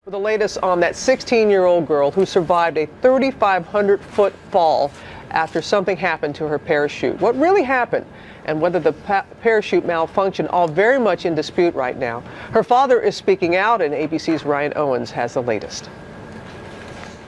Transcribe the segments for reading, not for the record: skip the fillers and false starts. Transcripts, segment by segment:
For the latest on that 16-year-old girl who survived a 3,500-foot fall after something happened to her parachute. What really happened and whether the parachute malfunctioned, all very much in dispute right now. Her father is speaking out, and ABC's Ryan Owens has the latest.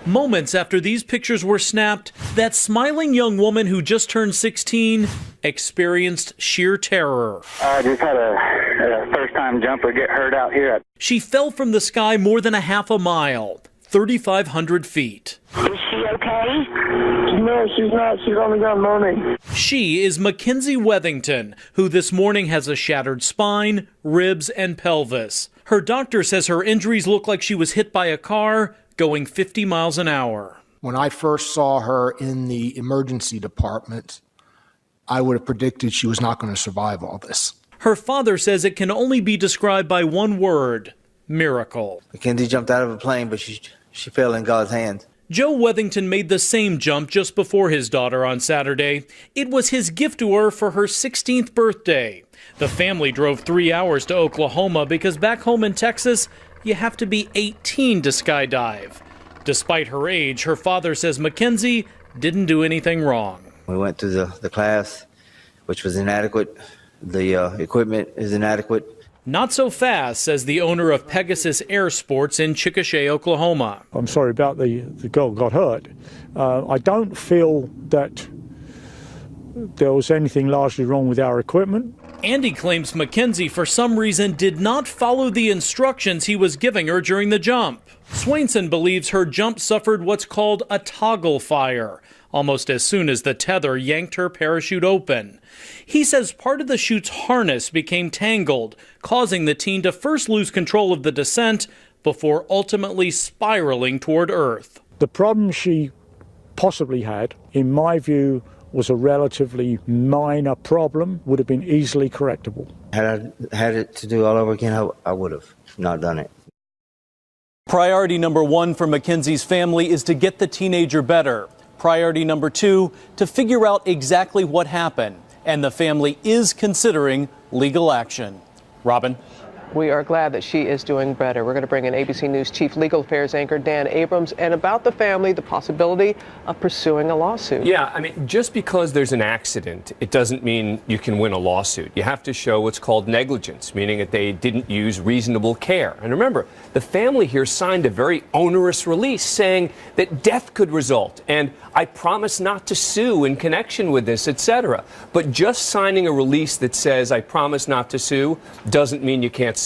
Moments after these pictures were snapped, that smiling young woman who just turned 16 experienced sheer terror. I just had a first-time jumper get hurt out here. She fell from the sky more than a half a mile, 3,500 feet. Is she okay? No, she's not. She's on the ground moaning. She is Mackenzie Wethington, who this morning has a shattered spine, ribs, and pelvis. Her doctor says her injuries look like she was hit by a car going 50 miles an hour. When I first saw her in the emergency department, I would have predicted she was not going to survive all this. Her father says it can only be described by one word: miracle. Mackenzie jumped out of a plane, but she fell in God's hands. Joe Wethington made the same jump just before his daughter on Saturday. It was his gift to her for her 16th birthday. The family drove 3 hours to Oklahoma because back home in Texas, you have to be 18 to skydive. Despite her age, her father says Mackenzie didn't do anything wrong. We went to the class, which was inadequate. The equipment is inadequate. Not so fast, says the owner of Pegasus Air Sports in Chickasha, Oklahoma. I'm sorry about the girl got hurt. I don't feel that there was anything largely wrong with our equipment. Andy claims Mackenzie, for some reason, did not follow the instructions he was giving her during the jump. Swainson believes her jump suffered what's called a toggle fire, almost as soon as the tether yanked her parachute open. He says part of the chute's harness became tangled, causing the teen to first lose control of the descent before ultimately spiraling toward Earth. The problem she possibly had, in my view, was a relatively minor problem, would have been easily correctable. Had I had it to do all over again, I would have not done it. Priority number one for Mackenzie's family is to get the teenager better. Priority number two, to figure out exactly what happened. And the family is considering legal action. Robin? We are glad that she is doing better. We're going to bring in ABC News Chief Legal Affairs anchor Dan Abrams, and about the family, the possibility of pursuing a lawsuit. Yeah, I mean, just because there's an accident, it doesn't mean you can win a lawsuit. You have to show what's called negligence, meaning that they didn't use reasonable care. And remember, the family here signed a very onerous release saying that death could result, and I promise not to sue in connection with this, etc. But just signing a release that says I promise not to sue doesn't mean you can't sue.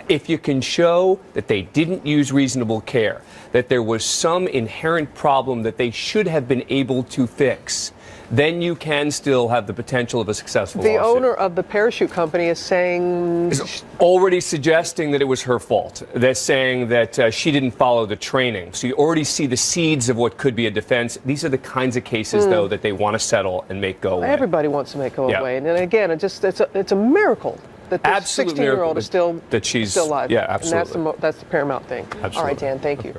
If you can show that they didn't use reasonable care, that there was some inherent problem that they should have been able to fix, then you can still have the potential of a successful lawsuit. The owner of the parachute company is saying... Is already suggesting that it was her fault. They're saying that she didn't follow the training. So you already see the seeds of what could be a defense. These are the kinds of cases, though, that they want to settle and make go away. Everybody wants to make go away. And again, it's a miracle that this 16-year-old is still alive. Yeah, absolutely. And that's the paramount thing. Absolutely. All right, Dan, thank you.